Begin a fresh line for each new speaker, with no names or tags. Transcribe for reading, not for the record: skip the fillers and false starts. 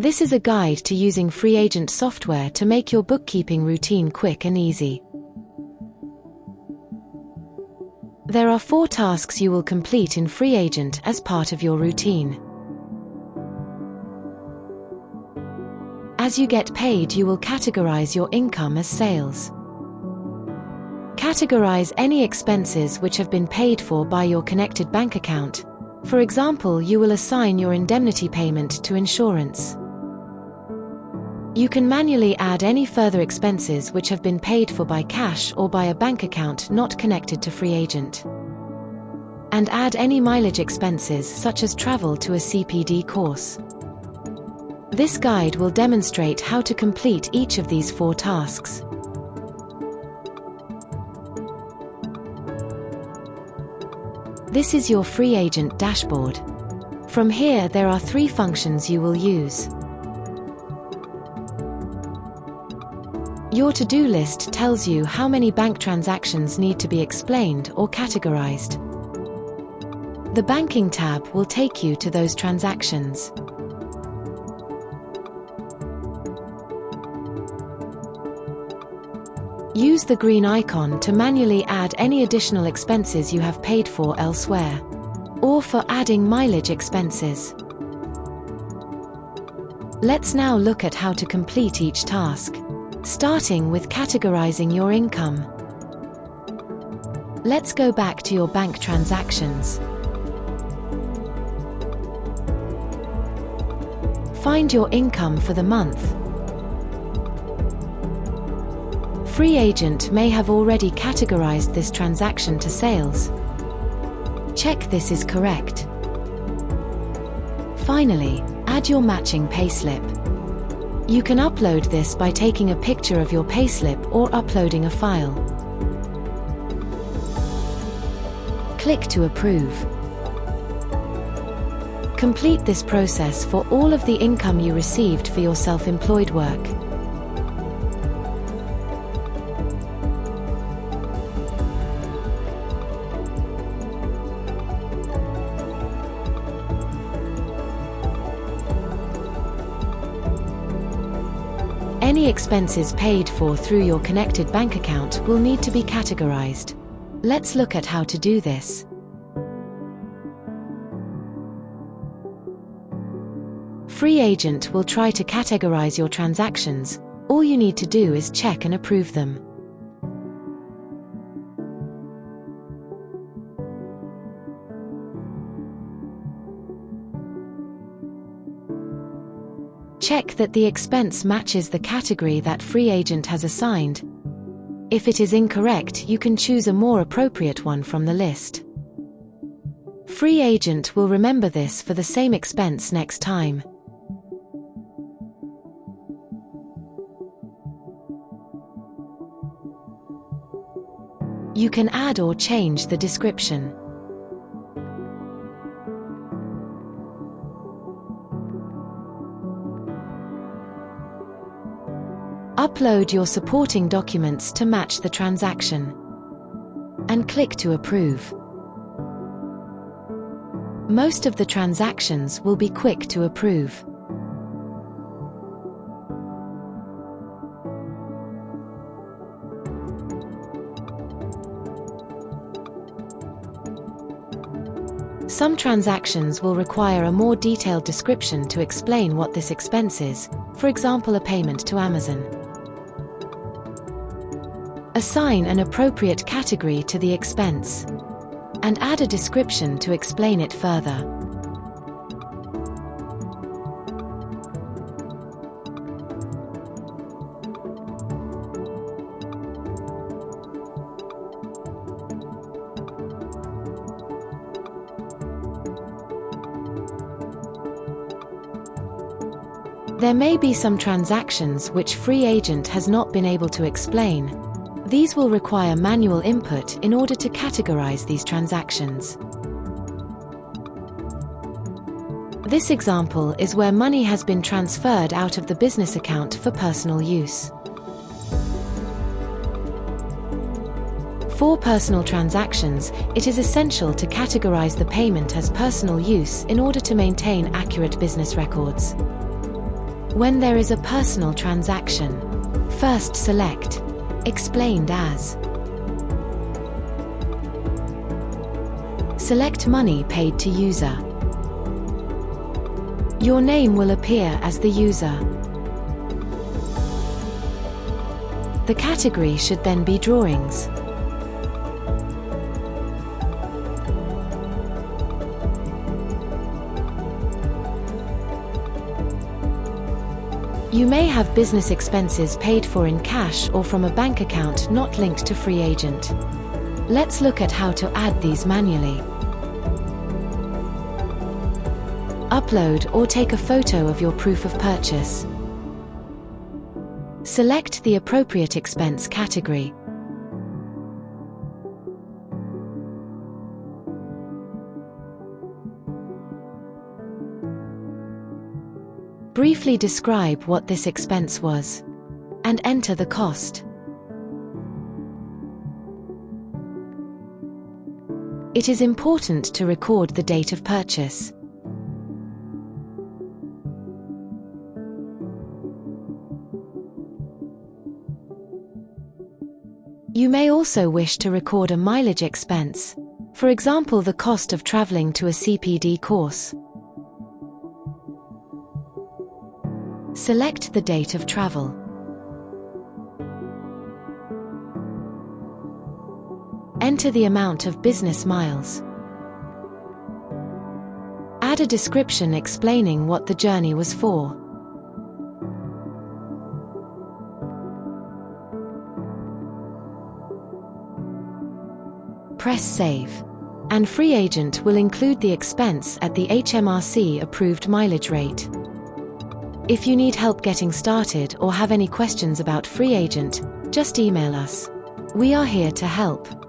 This is a guide to using FreeAgent software to make your bookkeeping routine quick and easy. There are 4 tasks you will complete in FreeAgent as part of your routine. As you get paid, you will categorize your income as sales. Categorize any expenses which have been paid for by your connected bank account. For example, you will assign your indemnity payment to insurance. You can manually add any further expenses which have been paid for by cash or by a bank account not connected to FreeAgent. And add any mileage expenses such as travel to a CPD course. This guide will demonstrate how to complete each of these 4 tasks. This is your FreeAgent dashboard. From here, there are 3 functions you will use. Your to-do list tells you how many bank transactions need to be explained or categorized. The Banking tab will take you to those transactions. Use the green icon to manually add any additional expenses you have paid for elsewhere, or for adding mileage expenses. Let's now look at how to complete each task, starting with categorizing your income. Let's go back to your bank transactions. Find your income for the month. FreeAgent may have already categorized this transaction to sales. Check this is correct. Finally, add your matching payslip. You can upload this by taking a picture of your payslip or uploading a file. Click to approve. Complete this process for all of the income you received for your self-employed work. Any expenses paid for through your connected bank account will need to be categorized. Let's look at how to do this. FreeAgent will try to categorize your transactions. All you need to do is check and approve them. Check that the expense matches the category that FreeAgent has assigned. If it is incorrect, you can choose a more appropriate one from the list. FreeAgent will remember this for the same expense next time. You can add or change the description. Upload your supporting documents to match the transaction, and click to approve. Most of the transactions will be quick to approve. Some transactions will require a more detailed description to explain what this expense is, for example, a payment to Amazon. Assign an appropriate category to the expense, and add a description to explain it further. There may be some transactions which FreeAgent has not been able to explain. These will require manual input in order to categorize these transactions. This example is where money has been transferred out of the business account for personal use. For personal transactions, it is essential to categorize the payment as personal use in order to maintain accurate business records. When there is a personal transaction, first select Explained as. Select Money paid to user. Your name will appear as the user. The category should then be Drawings. You may have business expenses paid for in cash or from a bank account not linked to FreeAgent. Let's look at how to add these manually. Upload or take a photo of your proof of purchase. Select the appropriate expense category. Briefly describe what this expense was, and enter the cost. It is important to record the date of purchase. You may also wish to record a mileage expense, for example the cost of traveling to a CPD course. Select the date of travel. Enter the amount of business miles. Add a description explaining what the journey was for. Press Save, and FreeAgent will include the expense at the HMRC approved mileage rate. If you need help getting started or have any questions about FreeAgent, just email us. We are here to help.